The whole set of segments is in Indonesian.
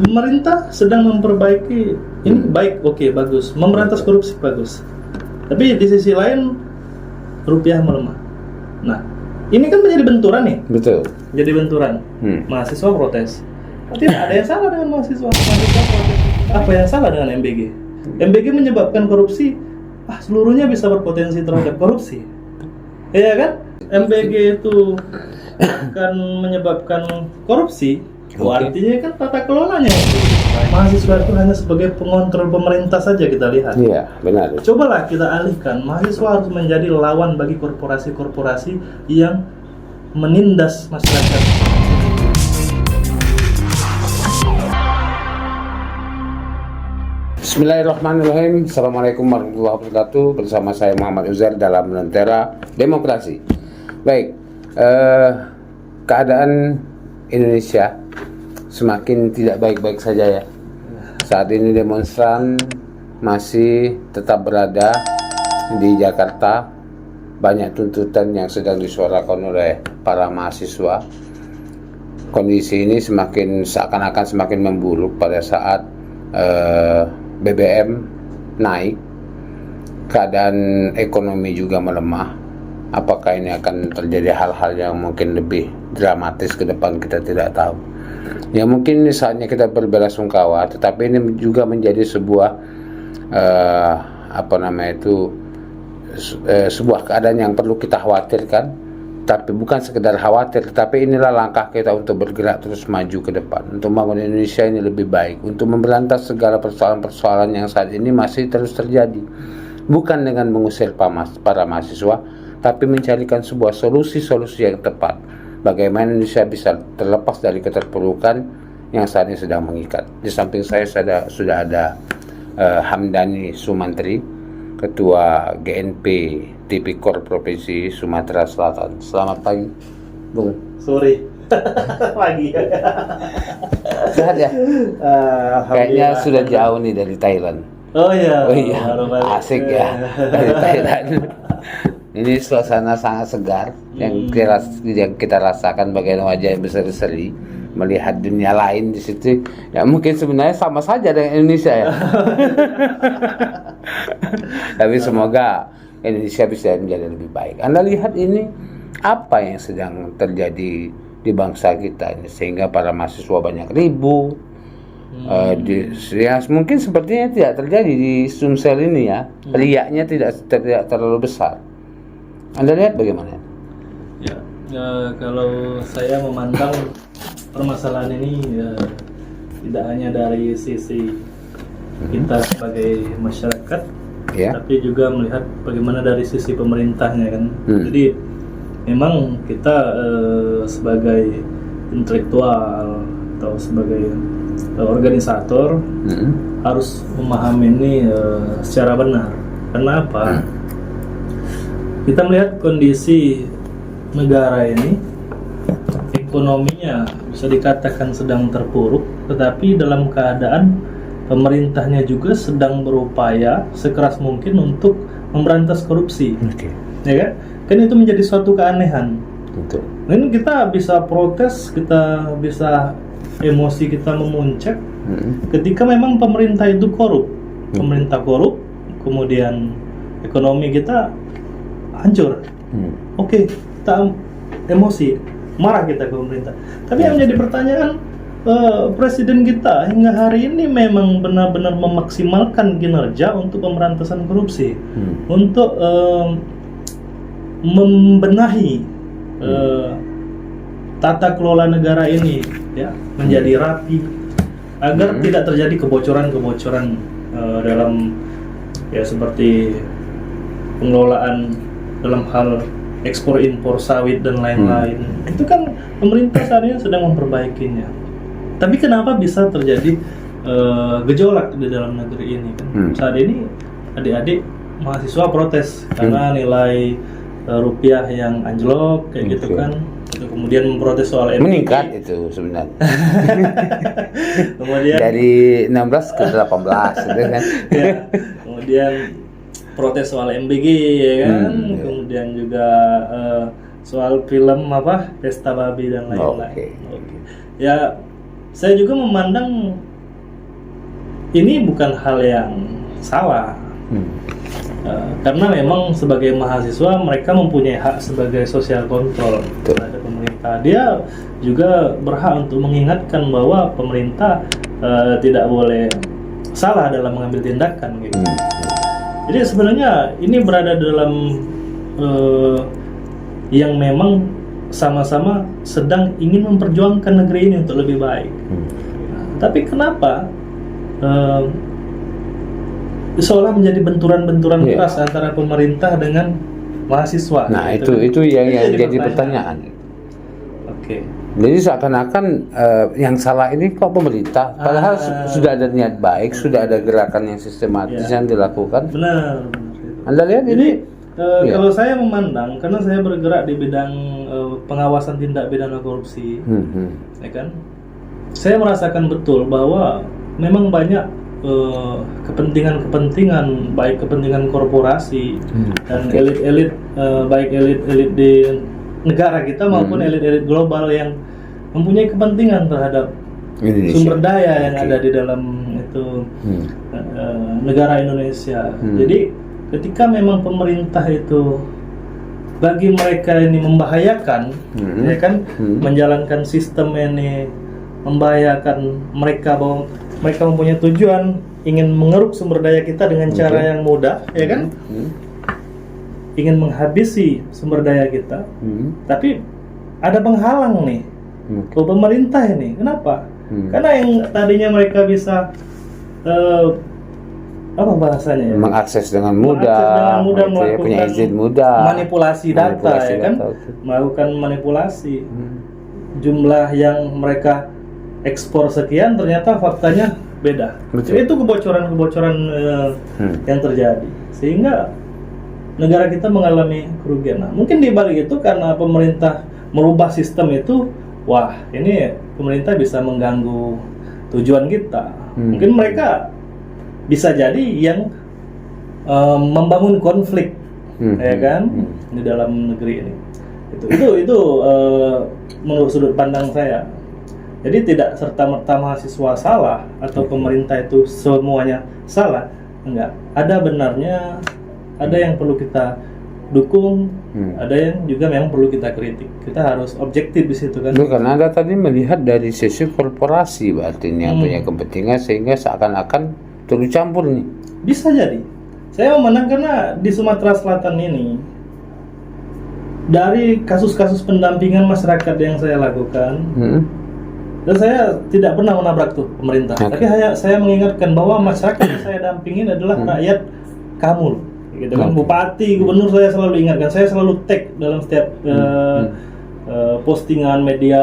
pemerintah sedang memperbaiki ini baik, oke, bagus, memberantas korupsi bagus. Tapi di sisi lain rupiah melemah. Nah, ini kan menjadi benturan nih. Betul. Jadi benturan. Mahasiswa protes. Tidak ada yang salah dengan mahasiswa protes. Apa yang salah dengan MBG? MBG menyebabkan korupsi. Seluruhnya bisa berpotensi terhadap korupsi. Iya kan? MBG itu akan menyebabkan korupsi. Artinya kan tata kelolanya. Mahasiswa itu hanya sebagai pengontrol pemerintah saja kita lihat. Iya, benar. Cobalah kita alihkan, mahasiswa harus menjadi lawan bagi korporasi-korporasi yang menindas masyarakat. Bismillahirrahmanirrahim. Assalamualaikum warahmatullahi wabarakatuh. Bersama saya Muhammad Uzair dalam Lentera Demokrasi. Baik, keadaan Indonesia semakin tidak baik-baik saja ya. Saat ini demonstran masih tetap berada di Jakarta. Banyak tuntutan yang sedang disuarakan oleh para mahasiswa. Kondisi ini seakan-akan semakin memburuk pada saat BBM naik, keadaan ekonomi juga melemah. Apakah ini akan terjadi hal-hal yang mungkin lebih dramatis ke depan, kita tidak tahu. Ya mungkin ini saatnya kita berbelasungkawa, tetapi ini juga menjadi sebuah sebuah keadaan yang perlu kita khawatirkan. Tapi bukan sekedar khawatir, tetapi inilah langkah kita untuk bergerak terus maju ke depan, untuk membangun Indonesia ini lebih baik, untuk memberantas segala persoalan-persoalan yang saat ini masih terus terjadi. Bukan dengan mengusir para mahasiswa, tapi mencarikan sebuah solusi-solusi yang tepat. Bagaimana Indonesia bisa terlepas dari keterpurukan yang saat ini sedang mengikat. Di samping saya sudah ada Hamdani Sumantri, Ketua GNP Tipikor Provinsi Sumatera Selatan. Selamat pagi, Bung. Sore. Pagi. Sehat ya? Kayaknya sudah jauh nih dari Thailand. Oh iya. Asik ya dari Thailand. Ini suasana sangat segar yang kita rasakan, bagian wajah yang berseri-seri, melihat dunia lain di situ. Ya mungkin sebenarnya sama saja dengan Indonesia ya. Tapi semoga Indonesia bisa menjadi lebih baik. Anda lihat ini apa yang sedang terjadi di bangsa kita ini, sehingga para mahasiswa banyak ribut. Ya mungkin sepertinya tidak terjadi di Sumsel ini ya. Riaknya tidak terlalu besar. Anda lihat bagaimana? Ya, kalau saya memandang permasalahan ini tidak hanya dari sisi kita sebagai masyarakat, tapi juga melihat bagaimana dari sisi pemerintahnya kan. Jadi memang kita sebagai intelektual atau sebagai organisator harus memahami ini secara benar. Kenapa? Kita melihat kondisi negara ini, ekonominya bisa dikatakan sedang terpuruk, tetapi dalam keadaan pemerintahnya juga sedang berupaya sekeras mungkin untuk memberantas korupsi. Ya kan? Kan itu menjadi suatu keanehan. Ini kita bisa protes, kita bisa emosi kita memuncak ketika memang pemerintah itu korup. Pemerintah korup, kemudian ekonomi kita hancur. Oke, kita emosi, marah kita ke pemerintah. Tapi yang menjadi pertanyaan, presiden kita hingga hari ini memang benar-benar memaksimalkan kinerja untuk pemberantasan korupsi, untuk membenahi tata kelola negara ini ya menjadi rapi agar tidak terjadi kebocoran-kebocoran dalam ya seperti pengelolaan dalam hal ekspor impor sawit dan lain-lain. Itu kan pemerintah saat ini sedang memperbaikinya. Tapi kenapa bisa terjadi gejolak di dalam negeri ini kan? Saat ini adik-adik mahasiswa protes karena nilai rupiah yang anjlok kayak gitu kan. Kemudian memprotes soal MBG. Meningkat itu sebenarnya. Kemudian dari 16 ke 18 gitu kan. Ya, kemudian protes soal MBG ya kan, kemudian juga soal film Pesta Babi dan lain-lain. Ya, saya juga memandang ini bukan hal yang salah. Karena memang sebagai mahasiswa mereka mempunyai hak sebagai social control terhadap pemerintah. Dia juga berhak untuk mengingatkan bahwa pemerintah tidak boleh salah dalam mengambil tindakan gitu. Jadi sebenarnya ini berada dalam yang memang sama-sama sedang ingin memperjuangkan negeri ini untuk lebih baik. Tapi kenapa seolah menjadi benturan-benturan keras antara pemerintah dengan mahasiswa? Nah, gitu. itu yang jadi pertanyaan. Oke. Jadi seakan-akan yang salah ini kok pemerintah, padahal sudah ada niat baik, sudah ada gerakan yang sistematis yang dilakukan. Benar. Anda lihat ini? Kalau saya memandang, karena saya bergerak di bidang pengawasan tindak pidana korupsi, ya kan, saya merasakan betul bahwa memang banyak kepentingan-kepentingan, baik kepentingan korporasi dan elit-elit, baik elit-elit di negara kita maupun elit-elit global yang mempunyai kepentingan terhadap Indonesia, sumber daya yang ada di dalam itu negara Indonesia. Jadi ketika memang pemerintah itu bagi mereka ini membahayakan, ya kan, menjalankan sistem ini membahayakan mereka, bahwa mereka mempunyai tujuan ingin mengeruk sumber daya kita dengan cara yang mudah, ya kan, ingin menghabisi sumber daya kita, tapi ada penghalang nih, pemerintah ini. Kenapa? Karena yang tadinya mereka bisa apa bahasanya ya? Mengakses dengan mudah, punya izin mudah, manipulasi data, ya kan, melakukan manipulasi. Jumlah yang mereka ekspor sekian, ternyata faktanya beda. Jadi itu kebocoran-kebocoran yang terjadi, sehingga negara kita mengalami kerugian. Nah, mungkin di balik itu karena pemerintah merubah sistem itu, wah ini pemerintah bisa mengganggu tujuan kita. Mungkin mereka bisa jadi yang membangun konflik, ya kan, di dalam negeri ini. Itu menurut sudut pandang saya. Jadi tidak serta-merta mahasiswa salah atau pemerintah itu semuanya salah, enggak. Ada benarnya, ada yang perlu kita dukung, ada yang juga memang perlu kita kritik. Kita harus objektif di situ kan. Karena Anda tadi melihat dari sisi korporasi, berarti yang punya kepentingan sehingga seakan-akan turut campur nih. Bisa jadi. Saya memandang karena di Sumatera Selatan ini, dari kasus-kasus pendampingan masyarakat yang saya lakukan, dan saya tidak pernah menabrak tuh pemerintah. Tapi saya mengingatkan bahwa masyarakat yang saya dampingin adalah rakyat kamu, gitu kan. Bupati, gubernur, saya selalu ingatkan. Saya selalu tag dalam setiap postingan media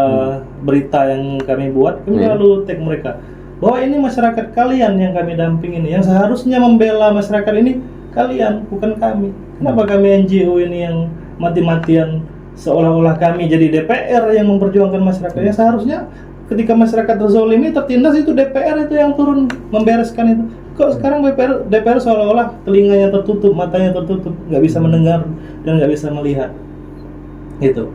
berita yang kami buat. Kami selalu tag mereka bahwa ini masyarakat kalian yang kami dampingin, yang seharusnya membela masyarakat ini kalian, bukan kami. Kenapa kami NGO ini yang mati-matian seolah-olah kami jadi DPR yang memperjuangkan masyarakat? Yang seharusnya ketika masyarakat terzolimi, tertindas, itu DPR itu yang turun membereskan itu. Kok sekarang DPR seolah-olah telinganya tertutup, matanya tertutup, nggak bisa mendengar dan nggak bisa melihat, gitu.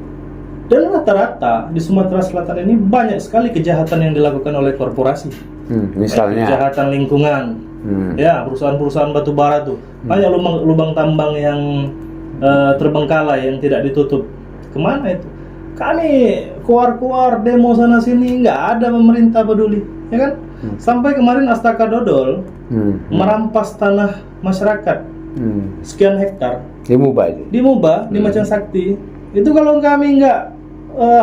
Dan rata-rata di Sumatera Selatan ini banyak sekali kejahatan yang dilakukan oleh korporasi. Misalnya kejahatan lingkungan, ya, perusahaan-perusahaan batu bara tuh banyak lubang tambang yang terbengkalai yang tidak ditutup. Kemana itu? Kami keluar demo sana sini, nggak ada pemerintah peduli, ya kan? Sampai kemarin Astaka Dodol merampas tanah masyarakat sekian hektar di Muba di Macan Sakti. Itu kalau kami nggak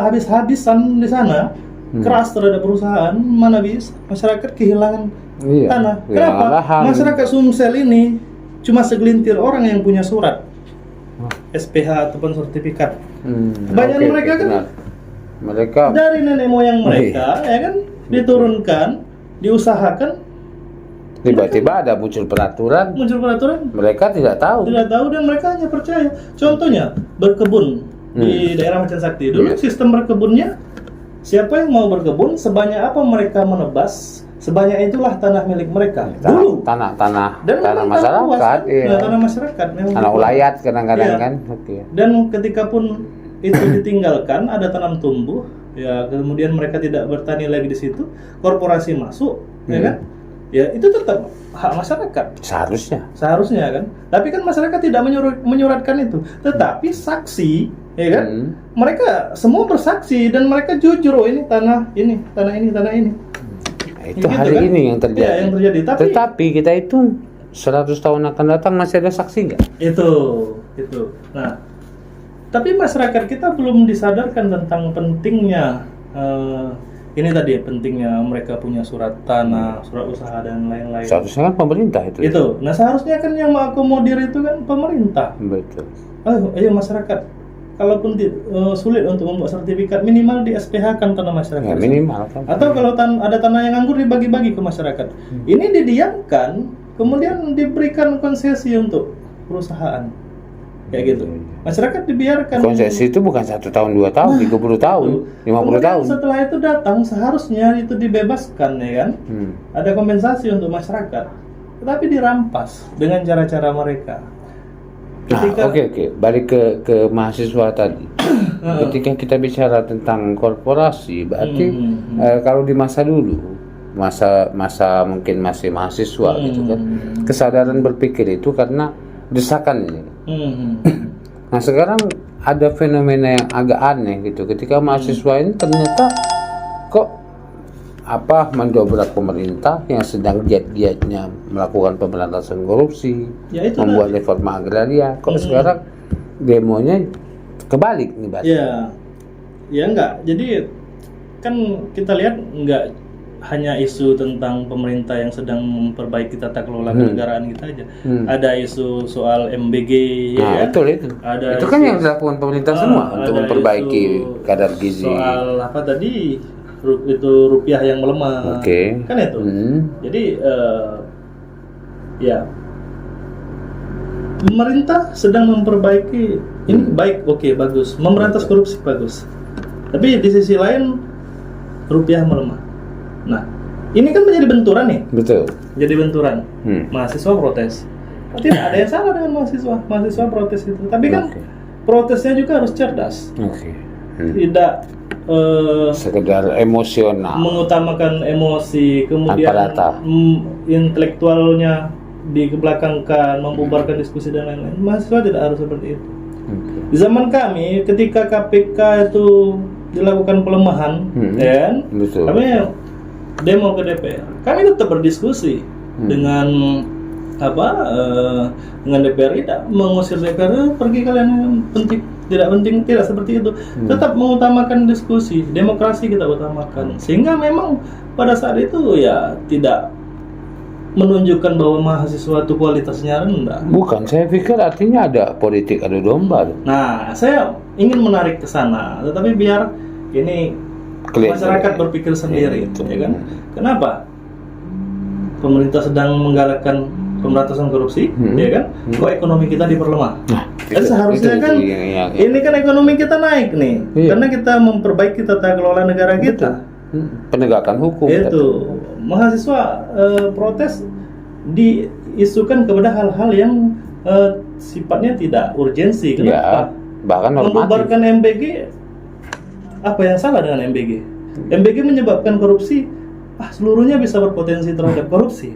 habis-habisan di sana, keras terhadap perusahaan, mana bisa masyarakat kehilangan tanah. Kenapa? Masyarakat Sumsel ini cuma segelintir orang yang punya surat SPH ataupun sertifikat. Kebanyakan mereka kan dari nenek moyang mereka, ya kan, diturunkan, diusahakan, tiba-tiba ada muncul peraturan, mereka tidak tahu dan mereka hanya percaya. Contohnya berkebun di daerah Macan Sakti dulu, sistem berkebunnya, siapa yang mau berkebun, sebanyak apa mereka menebas, sebanyak itulah tanah milik mereka. Dulu tanah masyarakat, tanah masyarakat, tanah ulayat kadang-kadang kan. Dan ketika pun itu ditinggalkan, ada tanam tumbuh, ya, kemudian mereka tidak bertani lagi di situ, korporasi masuk, ya kan, ya itu tetap hak masyarakat. Seharusnya kan. Tapi kan masyarakat tidak menyuratkan itu. Tetapi saksi, ya kan? Mereka semua bersaksi dan mereka jujur, oh ini tanah ini, tanah ini, tanah ini. Nah, itu hari kan? Ini yang terjadi. Ya, yang terjadi. Tetapi kita itu 100 tahun akan datang masih ada saksi nggak? Itu. Nah, tapi masyarakat kita belum disadarkan tentang pentingnya ini tadi pentingnya mereka punya surat tanah, surat usaha dan lain-lain. Seharusnya kan pemerintah itu. Nah, seharusnya kan yang mengakomodir itu kan pemerintah. Betul. Ayo masyarakat, kalaupun sulit untuk membuat sertifikat, minimal di SPH kan tanah masyarakat. Ya, minimal kan. Atau kalau ada tanah yang nganggur dibagi-bagi ke masyarakat. Ini didiamkan, kemudian diberikan konsesi untuk perusahaan. Kayak gitu. Masyarakat dibiarkan. Konsesi itu bukan 1 tahun, 2 tahun, 30 tahun, 50 tahun. Setelah itu datang, seharusnya itu dibebaskan, ya kan? Ada kompensasi untuk masyarakat. Tetapi dirampas dengan cara-cara mereka. Nah, oke. Balik ke mahasiswa tadi. Ketika kita bicara tentang korporasi, berarti kalau di masa dulu, masa mungkin masih mahasiswa gitu kan, kesadaran berpikir itu karena desakan ini. Nah, sekarang ada fenomena yang agak aneh gitu, ketika mahasiswa ini ternyata kok mendobrak pemerintah yang sedang giat-giatnya melakukan pemberantasan korupsi, membuat reforma agraria, kok sekarang demonya kebalik nih, Bas? Ya enggak. Jadi kan kita lihat enggak hanya isu tentang pemerintah yang sedang memperbaiki tata kelola kenegaraan kita aja. Ada isu soal MBG, ya. Betul itu. Itu kan yang dilakukan pemerintah semua untuk memperbaiki kadar gizi. Soal apa tadi? Itu rupiah yang melemah. Kan itu. Jadi ya pemerintah sedang memperbaiki ini baik, bagus. Memberantas korupsi bagus. Tapi di sisi lain rupiah melemah. Nah, ini kan menjadi benturan nih. Betul. Jadi benturan. Mahasiswa protes. Tidak ada yang salah dengan mahasiswa. Mahasiswa protes itu. Tapi kan protesnya juga harus cerdas. Tidak sekedar emosional. Mengutamakan emosi, kemudian intelektualnya dikebelakangkan, membubarkan diskusi dan lain-lain. Mahasiswa tidak harus seperti itu. Di zaman kami, ketika KPK itu dilakukan pelemahan, kan? Kami demo ke DPR. Kami tetap berdiskusi dengan dengan DPR, tidak mengusir DPR, pergi kalian, penting, tidak penting, tidak seperti itu. Tetap mengutamakan diskusi, demokrasi kita utamakan. Sehingga memang pada saat itu ya tidak menunjukkan bahwa mahasiswa itu kualitasnya rendah. Bukan, saya pikir artinya ada politik adu domba. Nah, saya ingin menarik ke sana, tetapi biar ini masyarakat berpikir sendiri, ya kan? Kenapa? Pemerintah sedang menggalakkan pemberantasan korupsi, ya kan? Kok ekonomi kita diperlemah? Dan seharusnya kan ini kan ekonomi kita naik nih, karena kita memperbaiki tata kelola negara kita. Penegakan hukum. Itu mahasiswa protes diisukan kepada hal-hal yang sifatnya tidak urgensi. Kenapa? Bahkan membubarkan MBG. Apa yang salah dengan MBG? MBG menyebabkan korupsi, seluruhnya bisa berpotensi terhadap korupsi.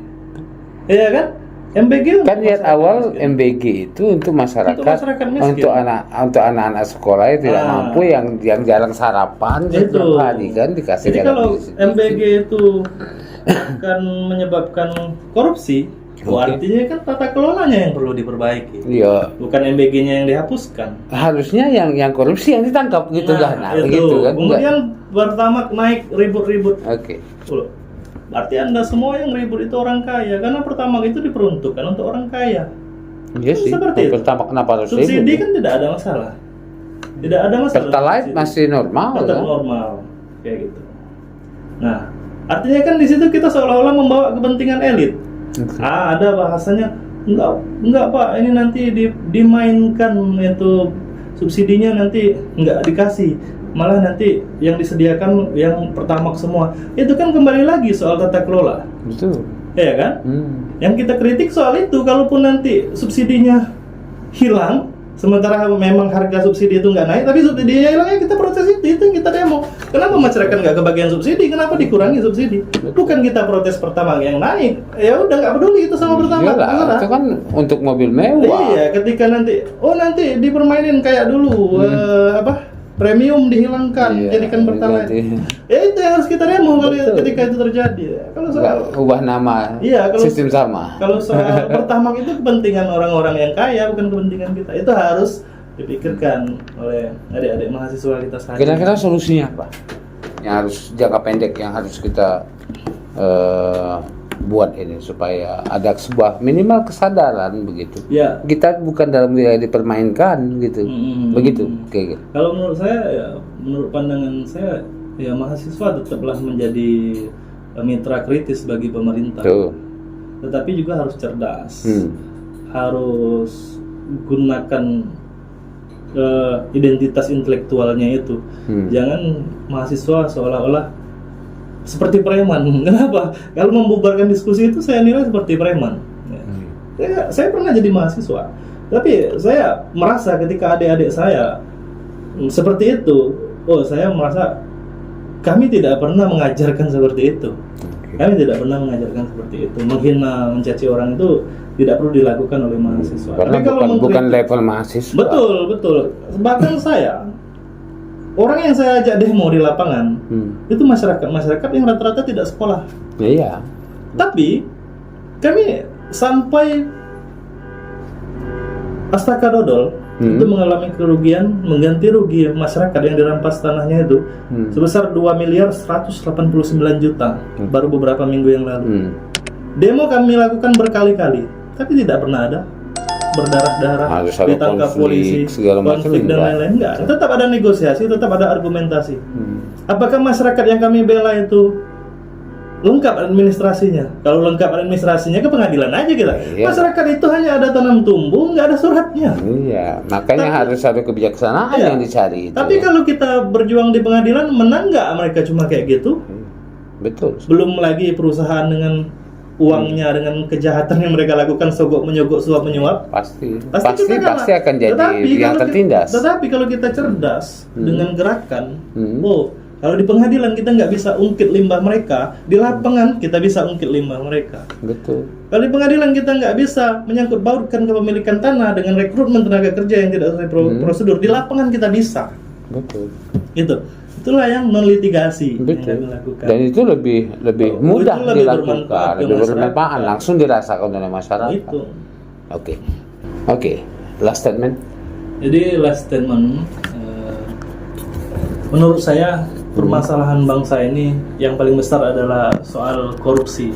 Ya kan? MBG kan lihat awal MBG itu untuk masyarakat untuk anak-anak sekolah yang tidak mampu, yang jarang sarapan setiap hari kan dikasih. Jadi kalau MBG itu akan menyebabkan korupsi, artinya kan tata kelolanya yang perlu diperbaiki. Bukan MBG-nya yang dihapuskan. Harusnya yang korupsi yang ditangkap gitu kan. Gitu kan. Kemudian pertama naik ribut-ribut. Berarti Anda semua yang ribut itu orang kaya, karena pertama itu diperuntukkan untuk orang kaya. Iya sih. Seperti itu. Pertama kenapa harus subsidi ribut? Kan tidak ada masalah. Tidak ada masalah. Pertalite masih normal. Tetap normal kayak gitu. Nah, artinya kan di situ kita seolah-olah membawa kepentingan elit. Ada bahasanya enggak Pak, ini nanti dimainkan itu subsidinya, nanti enggak dikasih, malah nanti yang disediakan yang pertamax semua. Itu kan kembali lagi soal tata kelola. Betul. Iya kan? Yang kita kritik soal itu, kalaupun nanti subsidinya hilang, Sementara memang harga subsidi itu nggak naik, tapi subsidinya hilang, ya kita protes itu yang kita demo. Kenapa masyarakat nggak kebagian subsidi? Kenapa dikurangi subsidi? Bukan kita protes pertama yang naik, ya udah nggak peduli itu sama pertama. Iyalah, itu kan untuk mobil mewah. Iya, ketika nanti dipermainin kayak dulu premium dihilangkan, jadikan pertalite. Ya itu yang harus kita demo ketika itu terjadi. Kalau soal ubah nama, sistem sama. Kalau soal Pertamax itu kepentingan orang-orang yang kaya, bukan kepentingan kita. Itu harus dipikirkan oleh adik-adik mahasiswa kita saat ini. Kira-kira solusinya apa? Yang harus jangka pendek yang harus kita buat ini supaya ada sebuah minimal kesadaran begitu. Ya. Kita bukan dalam wilayah dipermainkan gitu. Begitu. Kayak gitu. Kalau menurut saya, ya, menurut pandangan saya, ya mahasiswa tetaplah menjadi mitra kritis bagi pemerintah. Tetapi juga harus cerdas. Harus gunakan identitas intelektualnya itu. Jangan mahasiswa seolah-olah seperti preman. Kenapa? Kalau membubarkan diskusi itu saya nilai seperti preman. Saya pernah jadi mahasiswa, tapi saya merasa ketika adik-adik saya seperti itu, saya merasa kami tidak pernah mengajarkan seperti itu. Kami tidak pernah mengajarkan seperti itu. Menghina, mencaci orang itu tidak perlu dilakukan oleh mahasiswa. Karena tapi kalau bukan level mahasiswa. Betul. Bahkan saya, orang yang saya ajak demo di lapangan itu masyarakat yang rata-rata tidak sekolah. Iya. Tapi kami sampai astaka dodol itu mengalami kerugian, mengganti rugi masyarakat yang dirampas tanahnya itu sebesar 2.189.000.000 baru beberapa minggu yang lalu. Demo kami lakukan berkali-kali, tapi tidak pernah ada berdarah-darah, ditangkap polisi, konflik dan lain-lain. Enggak, tetap ada negosiasi, tetap ada argumentasi. Apakah masyarakat yang kami bela itu lengkap administrasinya? Kalau lengkap administrasinya ke pengadilan aja kita. Masyarakat itu hanya ada tanam tumbuh, nggak ada suratnya. Iya, makanya harus ada kebijaksanaan yang dicari itu. Tapi kalau kita berjuang di pengadilan, menang nggak mereka cuma kayak gitu? Betul. Belum lagi perusahaan dengan uangnya, dengan kejahatan yang mereka lakukan, sogok menyogok, suap menyuap, pasti akan jadi yang tertindas. Tetapi kalau kita cerdas dengan gerakan, kalau di pengadilan kita nggak bisa ungkit limbah mereka, di lapangan kita bisa ungkit limbah mereka. Betul. Kalau di pengadilan kita nggak bisa menyangkut bautkan kepemilikan tanah dengan rekrutmen tenaga kerja yang tidak sesuai prosedur, di lapangan kita bisa. Betul. Itulah yang non litigasi yang kami lakukan. Dan itu lebih mudah dilakukan, lebih bermanfaat, langsung dirasakan oleh masyarakat. Itu. Oke. Last statement. Jadi last statement, menurut saya permasalahan bangsa ini yang paling besar adalah soal korupsi.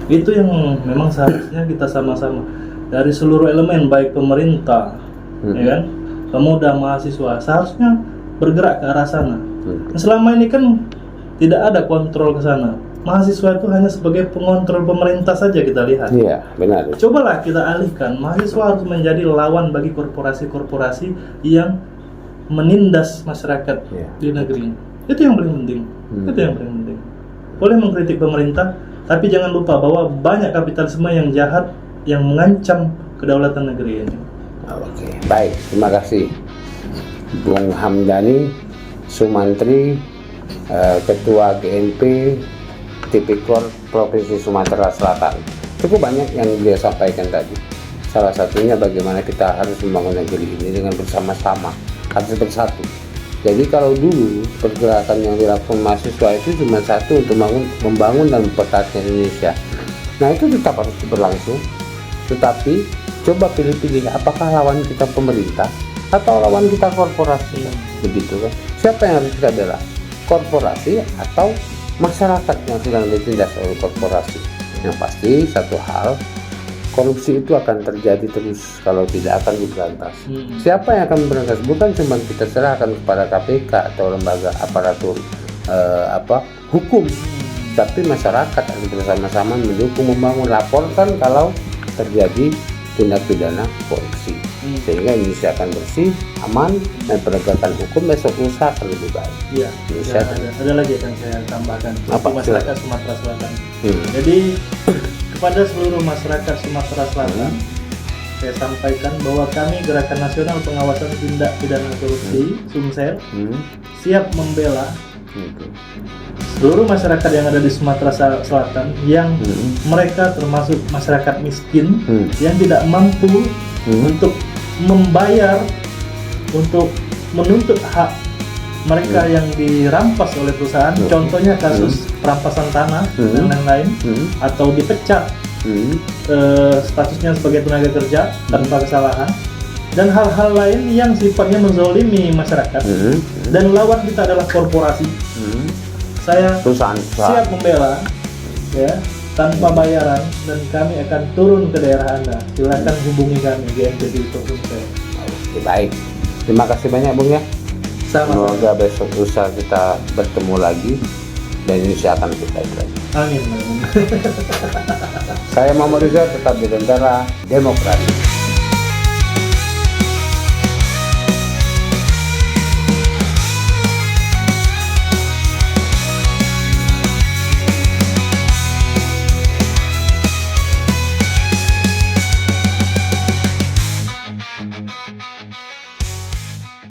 Itu yang memang seharusnya kita sama-sama dari seluruh elemen, baik pemerintah, ya kan, pemuda, mahasiswa, seharusnya bergerak ke arah sana. Selama ini kan tidak ada kontrol ke sana. Mahasiswa itu hanya sebagai pengontrol pemerintah saja kita lihat. Iya, benar. Cobalah kita alihkan. Mahasiswa harus menjadi lawan bagi korporasi-korporasi yang menindas masyarakat di negeri. Itu yang paling penting. Boleh mengkritik pemerintah, tapi jangan lupa bahwa banyak kapitalisme yang jahat yang mengancam kedaulatan negeri ini. Oke, baik. Terima kasih, Bung Hamdani Sumantri, Ketua GNP Tipikor Provinsi Sumatera Selatan. Cukup banyak yang dia sampaikan tadi. Salah satunya bagaimana kita harus membangun negeri ini dengan bersama-sama, harus bersatu. Jadi kalau dulu pergerakan yang dilakukan mahasiswa itu cuma satu, untuk membangun dan mempertahankan Indonesia. Nah itu tetap harus berlangsung. Tetapi coba pilih-pilih, apakah lawan kita pemerintah atau lawan kita korporasi, begitu kan? Siapa yang harus kita bela? Korporasi atau masyarakat yang sedang ditindas oleh korporasi? Yang pasti satu hal, korupsi itu akan terjadi terus kalau tidak akan diberantas. Siapa yang akan memberantas? Bukan cuma kita serahkan kepada KPK atau lembaga aparatur hukum, tapi masyarakat harus bersama-sama mendukung, membangun, laporkan kalau terjadi tindak pidana korupsi, sehingga Indonesia akan bersih, aman, dan penegakan hukum besok lusa akan lebih baik. Iya. Ada lagi yang saya tambahkan. Masyarakat Sumatera Selatan. Jadi kepada seluruh masyarakat Sumatera Selatan, saya sampaikan bahwa kami Gerakan Nasional Pengawasan Tindak Pidana Korupsi Sumsel siap membela seluruh masyarakat yang ada di Sumatera Selatan yang mereka termasuk masyarakat miskin yang tidak mampu untuk membayar untuk menuntut hak mereka yang dirampas oleh perusahaan, contohnya kasus perampasan tanah dan lain-lain, atau dipecat statusnya sebagai tenaga kerja tanpa kesalahan, dan hal-hal lain yang sifatnya menzolimi masyarakat. Dan lawan kita adalah korporasi. Saya siap membela, ya, tanpa bayaran, dan kami akan turun ke daerah Anda. Silakan hubungi kami GNPD untuk Oke, baik. Terima kasih banyak Bung ya. Sama-sama. Semoga besok lusa kita bertemu lagi dan Indonesia akan lebih baik lagi. Amin. Saya Muhammad Rizal, tetap di Tentara Demokrasi.